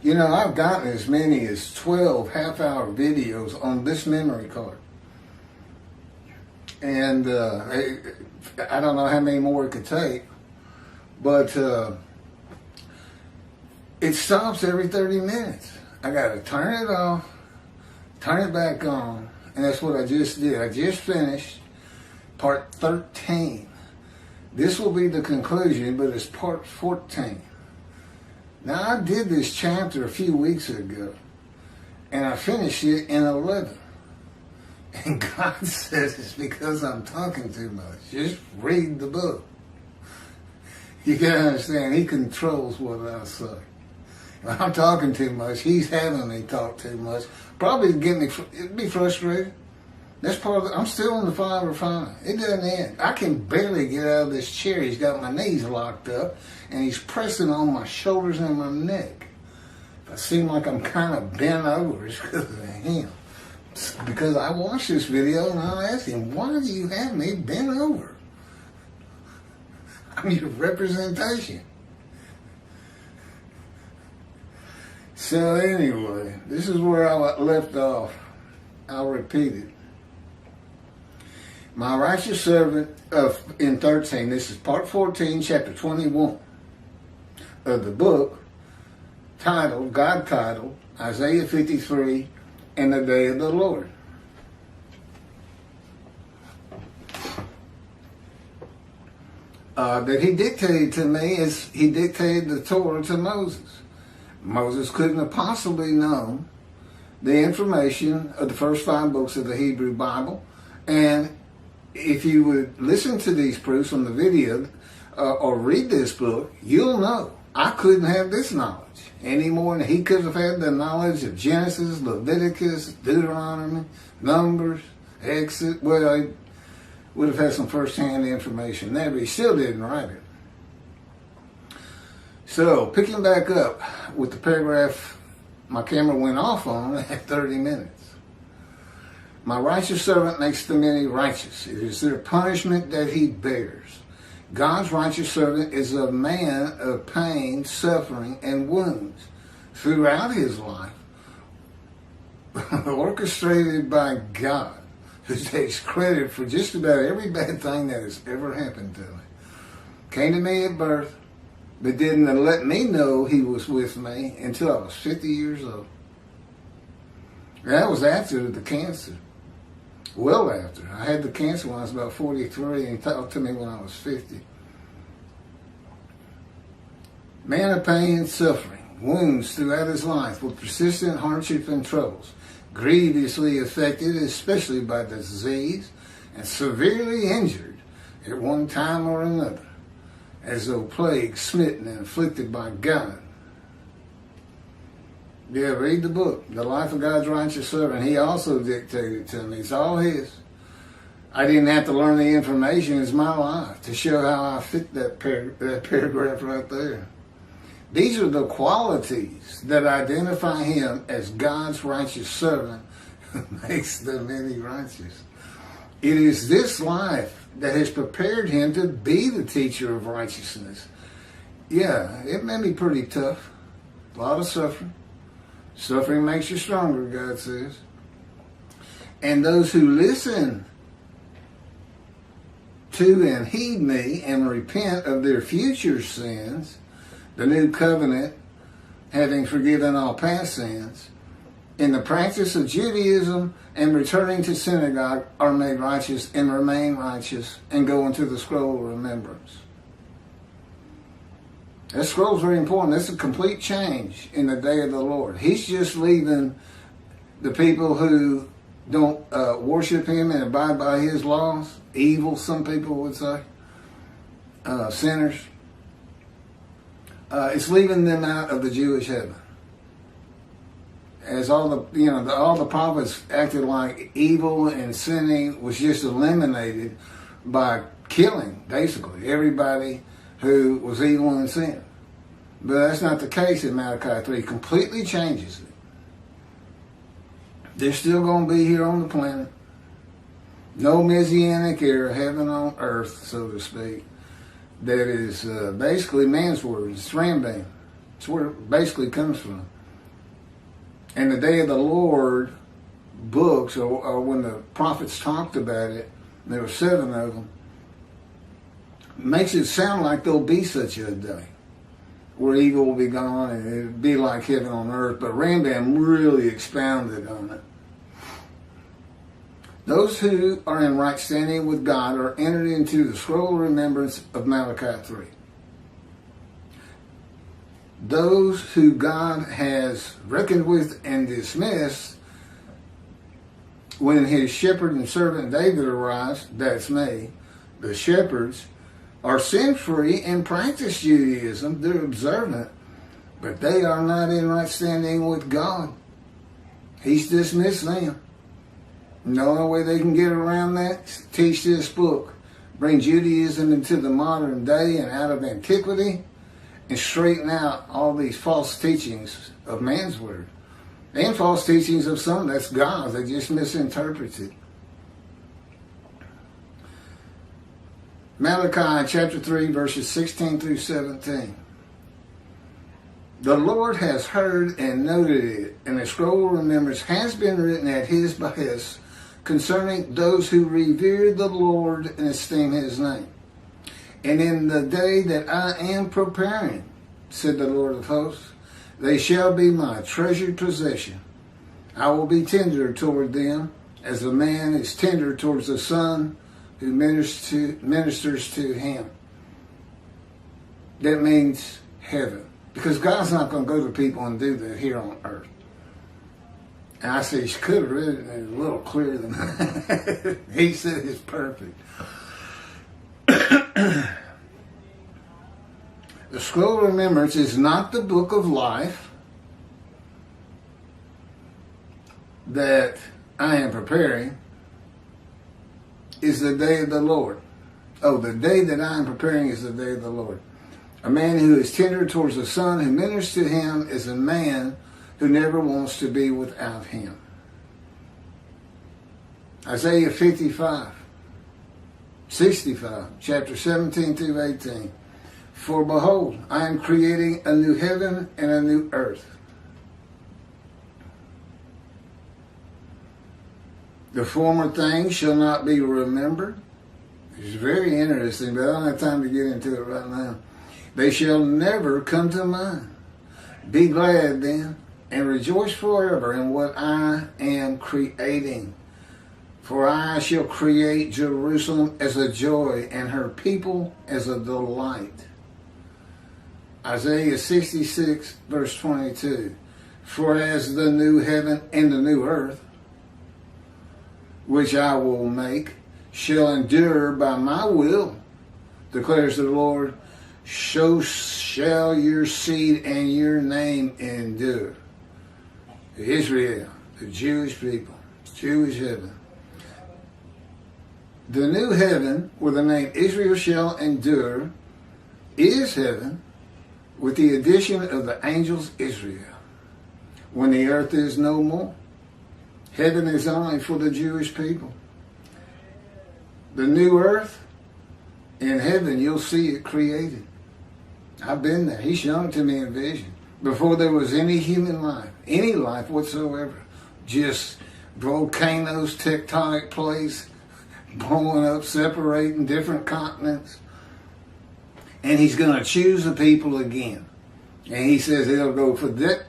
You know, I've gotten as many as 12 half-hour videos on this memory card. And I don't know how many more it could take, but it stops every 30 minutes. I got to turn it off, turn it back on, and that's what I just did. I just finished part 13. This will be the conclusion, but it's part 14. Now, I did this chapter a few weeks ago, and I finished it in 11. And God says it's because I'm talking too much. Just read the book. You can understand, He controls what I say. If I'm talking too much, He's having me talk too much. Probably it'd be frustrating. That's part of I'm still in the fire refining. It doesn't end. I can barely get out of this chair. He's got my knees locked up, and He's pressing on my shoulders and my neck. If I seem like I'm kind of bent over, it's because of Him. Because I watched this video and I asked Him, why do you have me bent over? I'm your representation. So anyway, this is where I left off. I'll repeat it. My righteous servant in 13, this is part 14, chapter 21 of the book, God titled, Isaiah 53, and the day of the Lord. That He dictated to me is He dictated the Torah to Moses. Moses couldn't have possibly known the information of the first 5 books of the Hebrew Bible. And if you would listen to these proofs on the video or read this book, you'll know I couldn't have this knowledge any more than he could have had the knowledge of Genesis, Leviticus, Deuteronomy, Numbers, Exodus. Well, I would have had some first-hand information there, but he still didn't write it. So, picking back up with the paragraph my camera went off on at 30 minutes. My righteous servant makes the many righteous. It is their punishment that he bears. God's righteous servant is a man of pain, suffering, and wounds throughout his life, orchestrated by God, who takes credit for just about every bad thing that has ever happened to me. Came to me at birth, but didn't let me know He was with me until I was 50 years old. That was after the cancer. Well after. I had the cancer when I was about 43, and He talked to me when I was 50. Man of pain and suffering, wounds throughout his life with persistent hardship and troubles, grievously affected, especially by disease, and severely injured at one time or another, as though plague smitten and afflicted by God. Yeah, read the book, The Life of God's Righteous Servant. He also dictated to me. It's all His. I didn't have to learn the information. It's my life to show how I fit that paragraph right there. These are the qualities that identify Him as God's righteous servant who makes the many righteous. It is this life that has prepared Him to be the teacher of righteousness. Yeah, it may be pretty tough. A lot of suffering. Suffering makes you stronger, God says. And those who listen to and heed me and repent of their future sins, the new covenant, having forgiven all past sins, in the practice of Judaism and returning to synagogue, are made righteous and remain righteous and go into the scroll of remembrance. That scroll is very important. It's a complete change in the day of the Lord. He's just leaving the people who don't worship Him and abide by His laws, evil, some people would say, sinners. It's leaving them out of the Jewish heaven. As all the prophets acted like evil and sinning was just eliminated by killing, basically, everybody who was evil and sin. But that's not the case in Malachi 3. It completely changes it. They're still going to be here on the planet. No Messianic era, heaven on earth, so to speak. That is basically man's word. It's Rambam. It's where it basically comes from. And the day of the Lord books, or when the prophets talked about it, there were 7 of them, makes it sound like there'll be such a day where evil will be gone and it'll be like heaven on earth. But Rambam really expounded on it. Those who are in right standing with God are entered into the scroll of remembrance of Malachi 3. Those who God has reckoned with and dismissed when his shepherd and servant David arrives, that's me, the shepherds, are sin-free and practice Judaism. They're observant, but they are not in right standing with God. He's dismissed them. The only way they can get around that is teach this book, bring Judaism into the modern day and out of antiquity, and straighten out all these false teachings of man's word. And false teachings of some, that's God's. They just misinterpreted. Malachi chapter 3, verses 16 through 17. The Lord has heard and noted it, and a scroll of remembrance has been written at his behest concerning those who revere the Lord and esteem his name. And in the day that I am preparing, said the Lord of hosts, they shall be my treasured possession. I will be tender toward them, as a man is tender towards the son who ministers to him. That means heaven. Because God's not going to go to people and do that here on earth. And I said, you could have written it a little clearer than that. He said it's perfect. The scroll of remembrance is not the book of life that I am preparing. Is the day of the Lord. Oh, the day that I am preparing is the day of the Lord. A man who is tender towards the son who ministers to him is a man who never wants to be without him. Isaiah 55, 65, chapter 17 through 18. For behold, I am creating a new heaven and a new earth. The former things shall not be remembered. It's very interesting, but I don't have time to get into it right now. They shall never come to mind. Be glad then, and rejoice forever in what I am creating. For I shall create Jerusalem as a joy, and her people as a delight. Isaiah 66, verse 22. For as the new heaven and the new earth, which I will make, shall endure by my will, declares the Lord, so shall your seed and your name endure. Israel, the Jewish people, Jewish heaven. The new heaven, where the name Israel shall endure, is heaven, with the addition of the angels Israel, when the earth is no more. Heaven is only for the Jewish people. The new earth in heaven, you'll see it created. I've been there. He's shown it to me in vision. Before there was any human life, any life whatsoever. Just volcanoes, tectonic plates, blowing up, separating different continents. And he's going to choose the people again. And he says it'll go for that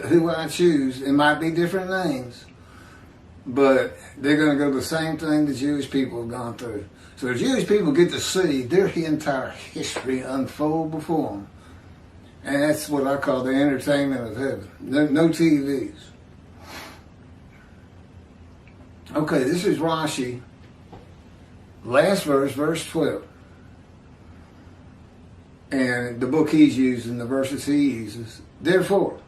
who I choose. It might be different names, but they're going to go the same thing the Jewish people have gone through. So the Jewish people get to see their entire history unfold before them. And that's what I call the entertainment of heaven. No TVs. Okay, this is Rashi. Last verse, verse 12. And the book he's using, the verses he uses. Therefore,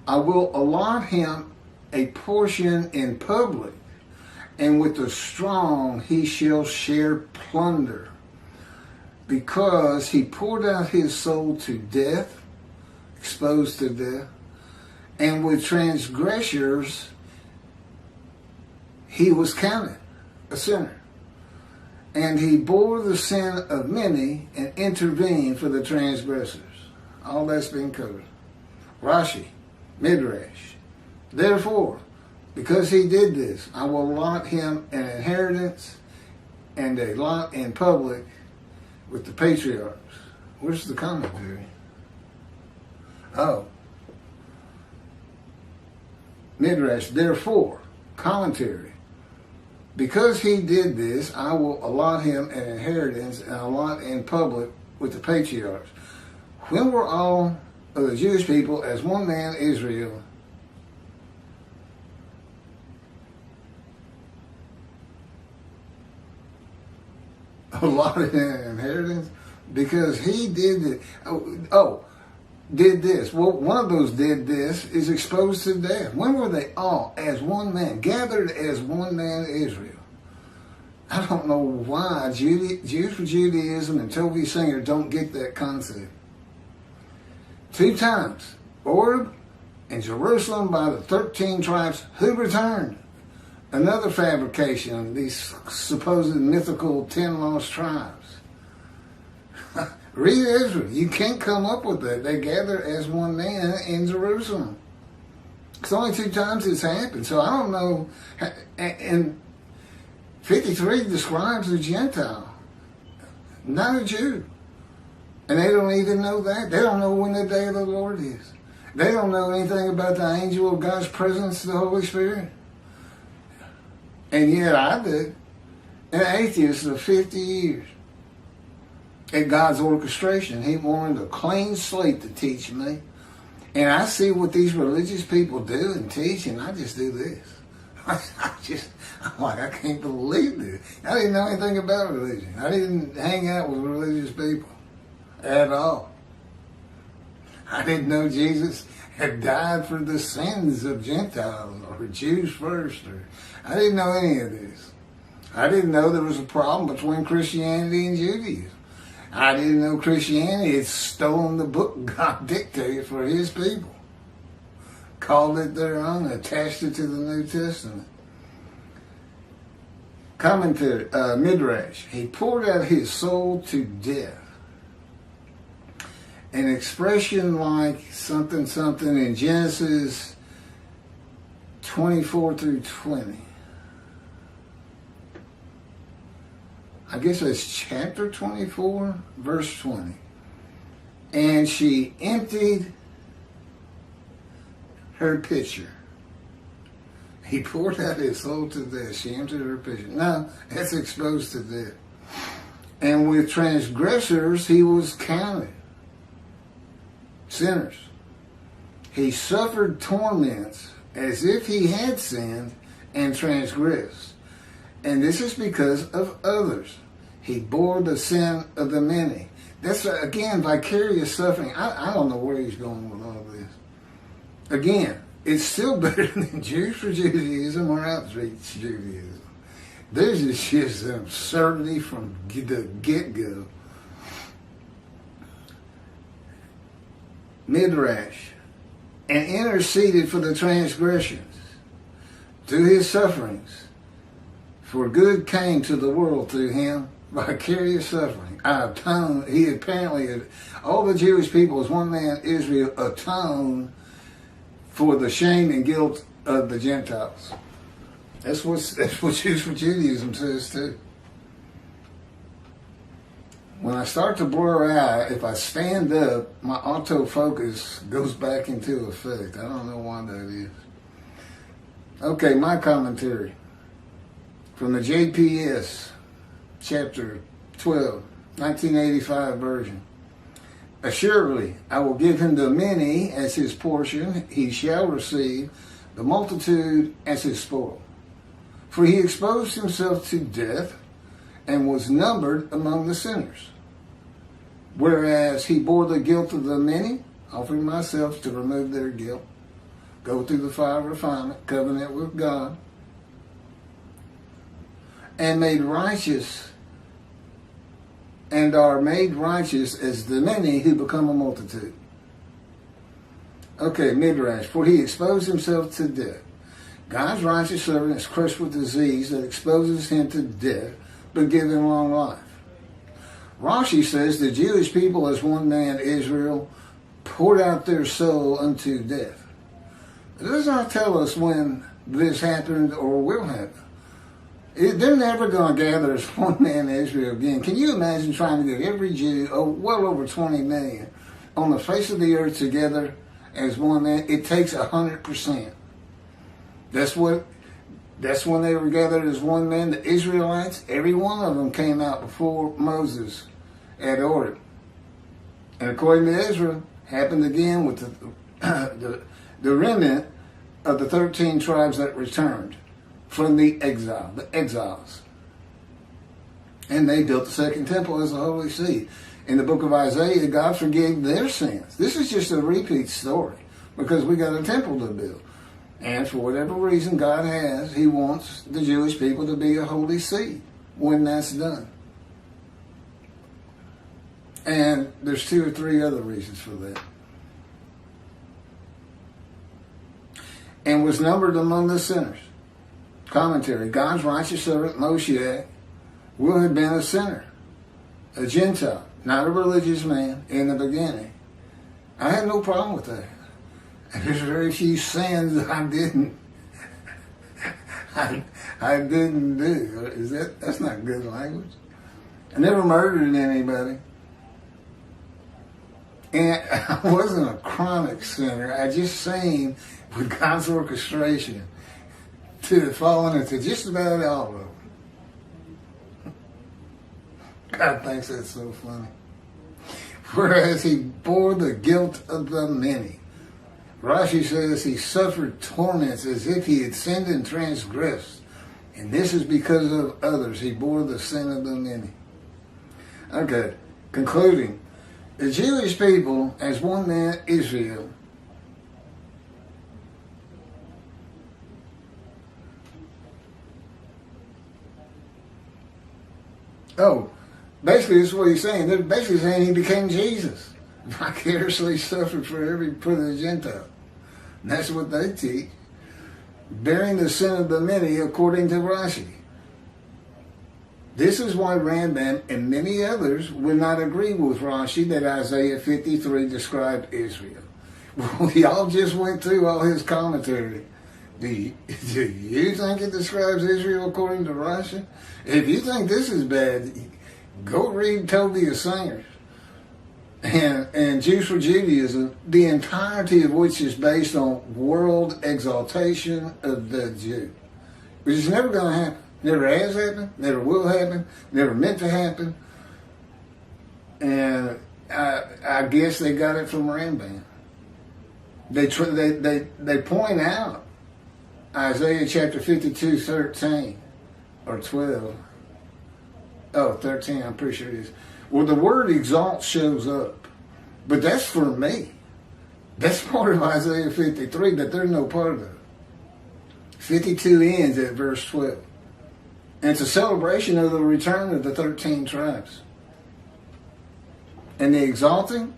I will allot him a portion in public, and with the strong he shall share plunder, because he poured out his soul to death, exposed to death, and with transgressors he was counted a sinner. And he bore the sin of many and intervened for the transgressors. All that's been covered. Rashi, Midrash. Therefore, because he did this, I will allot him an inheritance and a lot in public with the patriarchs. Where's the commentary? Oh. Midrash, therefore, commentary. Because he did this, I will allot him an inheritance and a lot in public with the patriarchs. When were all of the Jewish people as one man Israel allotted an inheritance? Because he did it. Did this. Well, one of those did this is exposed to death. When were they all as one man, gathered as one man Israel? I don't know why Jews for Judaism and Toby Singer don't get that concept. 2 times, Oreb and Jerusalem by the 13 tribes who returned. Another fabrication of these supposed mythical 10 lost tribes. Read Israel. You can't come up with that. They gather as one man in Jerusalem. It's only 2 times it's happened. So I don't know. And 53 describes a Gentile, not a Jew. And they don't even know that. They don't know when the day of the Lord is. They don't know anything about the angel of God's presence, the Holy Spirit. And yet I did. An atheist of 50 years. At God's orchestration, he wanted a clean slate to teach me. And I see what these religious people do and teach, and I just do this. I'm like, I can't believe this. I didn't know anything about religion. I didn't hang out with religious people at all. I didn't know Jesus had died for the sins of Gentiles or Jews first. I didn't know any of this. I didn't know there was a problem between Christianity and Judaism. I didn't know Christianity had stolen the book God dictated for his people. Called it their own, attached it to the New Testament. Commentary, Midrash. He poured out his soul to death. An expression like something in Genesis 24 through 20. I guess it's chapter 24, verse 20. And she emptied her pitcher. He poured out his soul to death. She emptied her pitcher. No, that's exposed to death. And with transgressors he was counted. Sinners. He suffered torments as if he had sinned and transgressed. And this is because of others. He bore the sin of the many. That's, again, vicarious suffering. I don't know where he's going with all this. Again, it's still better than Jews for Judaism or outreach Judaism. There's just an absurdity from the get-go. Midrash. And interceded for the transgressions through his sufferings. For good came to the world through him, vicarious suffering. He apparently, all the Jewish people as one man, Israel, atoned for the shame and guilt of the Gentiles. That's what Jews for Judaism says too. When I start to blur out, if I stand up, my autofocus goes back into effect. I don't know why that is. Okay, my commentary. From the JPS, chapter 12, 1985 version. Assuredly, I will give him the many as his portion. He shall receive the multitude as his spoil. For he exposed himself to death and was numbered among the sinners. Whereas he bore the guilt of the many, offering myself to remove their guilt, go through the fire of refinement, covenant with God, and made righteous, and are made righteous as the many who become a multitude. Okay, Midrash. For he exposed himself to death. God's righteous servant is crushed with disease that exposes him to death, but give him long life. Rashi says the Jewish people as one man, Israel, poured out their soul unto death. It does not tell us when this happened or will happen. They're never going to gather as one man Israel again. Can you imagine trying to get every Jew, well over 20 million, on the face of the earth together as one man? It takes 100%. That's when they were gathered as one man. The Israelites, every one of them came out before Moses at Horeb. And according to Israel, happened again with the remnant of the 13 tribes that returned from the exiles. And they built the second temple as the Holy See. In the book of Isaiah, God forgave their sins. This is just a repeat story because we got a temple to build. And for whatever reason God has, he wants the Jewish people to be a holy seed when that's done. And there's 2 or 3 other reasons for that. And was numbered among the sinners. Commentary: God's righteous servant Moshiach will have been a sinner, a Gentile, not a religious man in the beginning. I had no problem with that. There's very few sins I didn't do. That's not good language. I never murdered anybody. And I wasn't a chronic sinner. I just sinned with God's orchestration to falling into just about all of them. God thinks that's so funny. Whereas he bore the guilt of the many. Rashi says he suffered torments as if he had sinned and transgressed. And this is because of others. He bore the sin of the many. Okay, concluding. The Jewish people, as one man, Israel, basically this is what he's saying. They're basically saying he became Jesus. Vicariously suffered for the Gentile. And that's what they teach. Bearing the sin of the many, according to Rashi. This is why Rambam and many others would not agree with Rashi that Isaiah 53 described Israel. We all just went through all his commentary. Do you think it describes Israel according to Rashi? If you think this is bad, go read Tobiah Singers and Jews for Judaism, the entirety of which is based on world exaltation of the Jew, which is never going to happen. Never has happened, never will happen, never meant to happen. And I guess they got it from Rambam. They point out Isaiah chapter 52, 13 or 12. Oh, 13, I'm pretty sure it is. Well, the word exalt shows up. But that's for me. That's part of Isaiah 53 that they're no part of. 52 ends at verse 12. And it's a celebration of the return of the 13 tribes. And the exalting,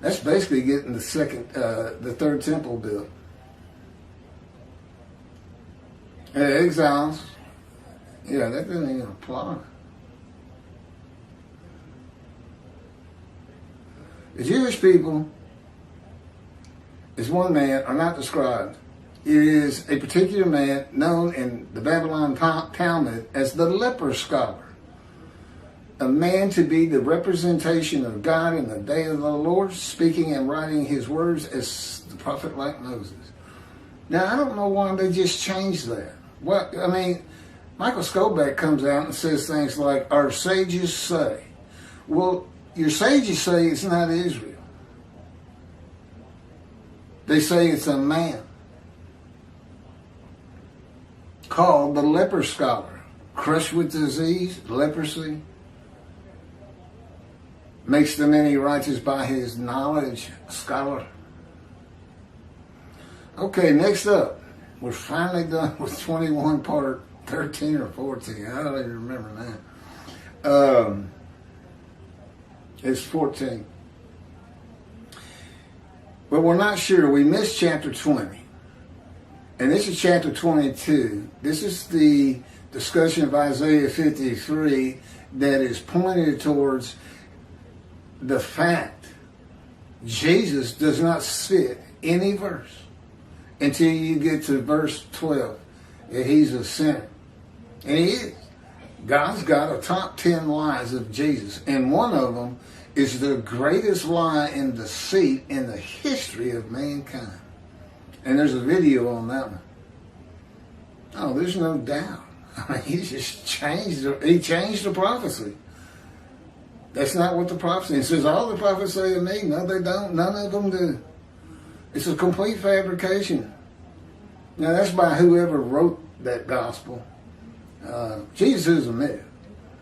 that's basically getting the third temple built. And the exiles, yeah, that doesn't even apply. The Jewish people, as one man, are not described. It is a particular man known in the Babylon Talmud as the leper scholar, a man to be the representation of God in the day of the Lord, speaking and writing his words as the prophet like Moses. Now, I don't know why they just changed that. Michael Skoback comes out and says things like, our sages say. Well, your sages say it's not Israel. They say it's a man called the leper scholar, crushed with disease, leprosy, makes the many righteous by his knowledge, scholar. Okay, next up, we're finally done with 21 part 13 or 14. I don't even remember that. It's 14. But we're not sure. We missed chapter 20. And this is chapter 22. This is the discussion of Isaiah 53 that is pointed towards the fact Jesus does not fit any verse until you get to verse 12 that he's a sinner. And he is. God's got a top 10 lies of Jesus, and one of them is the greatest lie and deceit in the history of mankind. And there's a video on that one. Oh, there's no doubt. I mean, he changed the prophecy. That's not what the prophecy. It says all the prophets say to me. No, they don't. None of them do. It's a complete fabrication. Now, that's by whoever wrote that gospel. Jesus is a myth.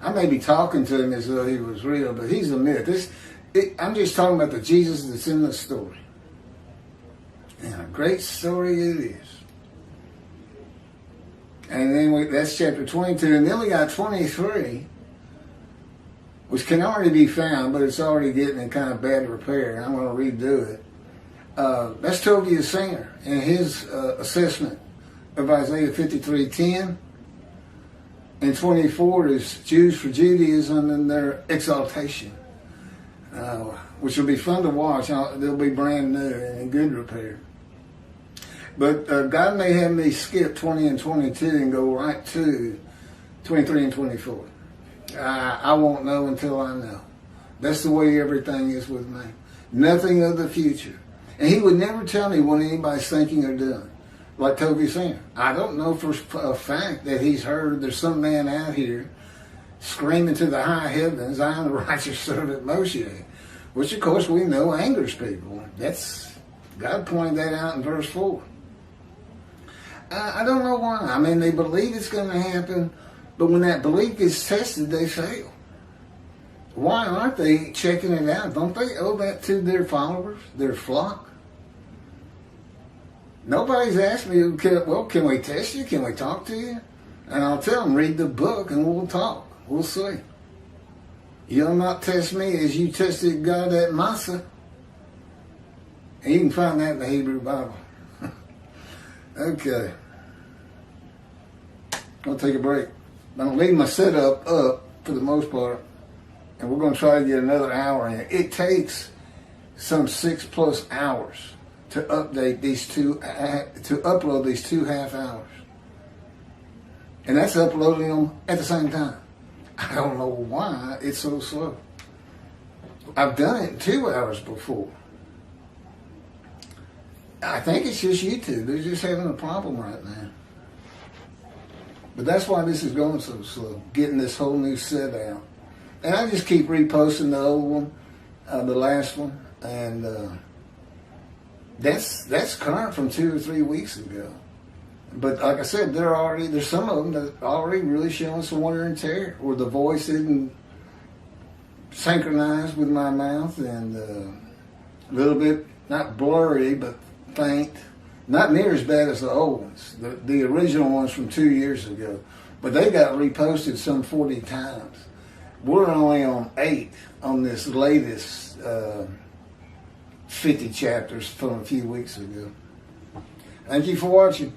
I may be talking to him as though he was real, but he's a myth. I'm just talking about the Jesus that's in the story. And a great story it is. And then that's chapter 22. And then we got 23, which can already be found, but it's already getting in kind of bad repair. I'm going to redo it. That's Toby Singer and his assessment of Isaiah 53:10. And 24 is Jews for Judaism and their exaltation, which will be fun to watch. They'll be brand new and in good repair. But God may have me skip 20 and 22 and go right to 23 and 24. I won't know until I know. That's the way everything is with me. Nothing of the future. And he would never tell me what anybody's thinking or doing. Like Toby Singer. I don't know for a fact that he's heard there's some man out here screaming to the high heavens, I am the righteous servant Moshiach. Which, of course, we know angers people. God pointed that out in verse 4. I don't know why. I mean, they believe it's going to happen, but when that belief gets tested, they fail. Why aren't they checking it out? Don't they owe that to their followers, their flock? Nobody's asked me, well, can we test you? Can we talk to you? And I'll tell them, read the book and we'll talk. We'll see. You'll not test me as you tested God at Massa. And you can find that in the Hebrew Bible. Okay. I'll take a break. I'm going to leave my setup up for the most part. And we're going to try to get another hour in. It takes some 6+ hours to upload these 2 half hours. And that's uploading them at the same time. I don't know why it's so slow. I've done it in 2 hours before. I think it's just YouTube. They're just having a problem right now. But that's why this is going so slow, getting this whole new set out. And I just keep reposting the old one, the last one, and that's current from 2 or 3 weeks ago. But like I said, there's some of them that are already really showing some wonder and terror, where the voice isn't synchronized with my mouth and a little bit, not blurry, but faint. Not near as bad as the old ones, the original ones from 2 years ago. But they got reposted some 40 times. We're only on 8 on this latest 50 chapters from a few weeks ago. Thank you for watching.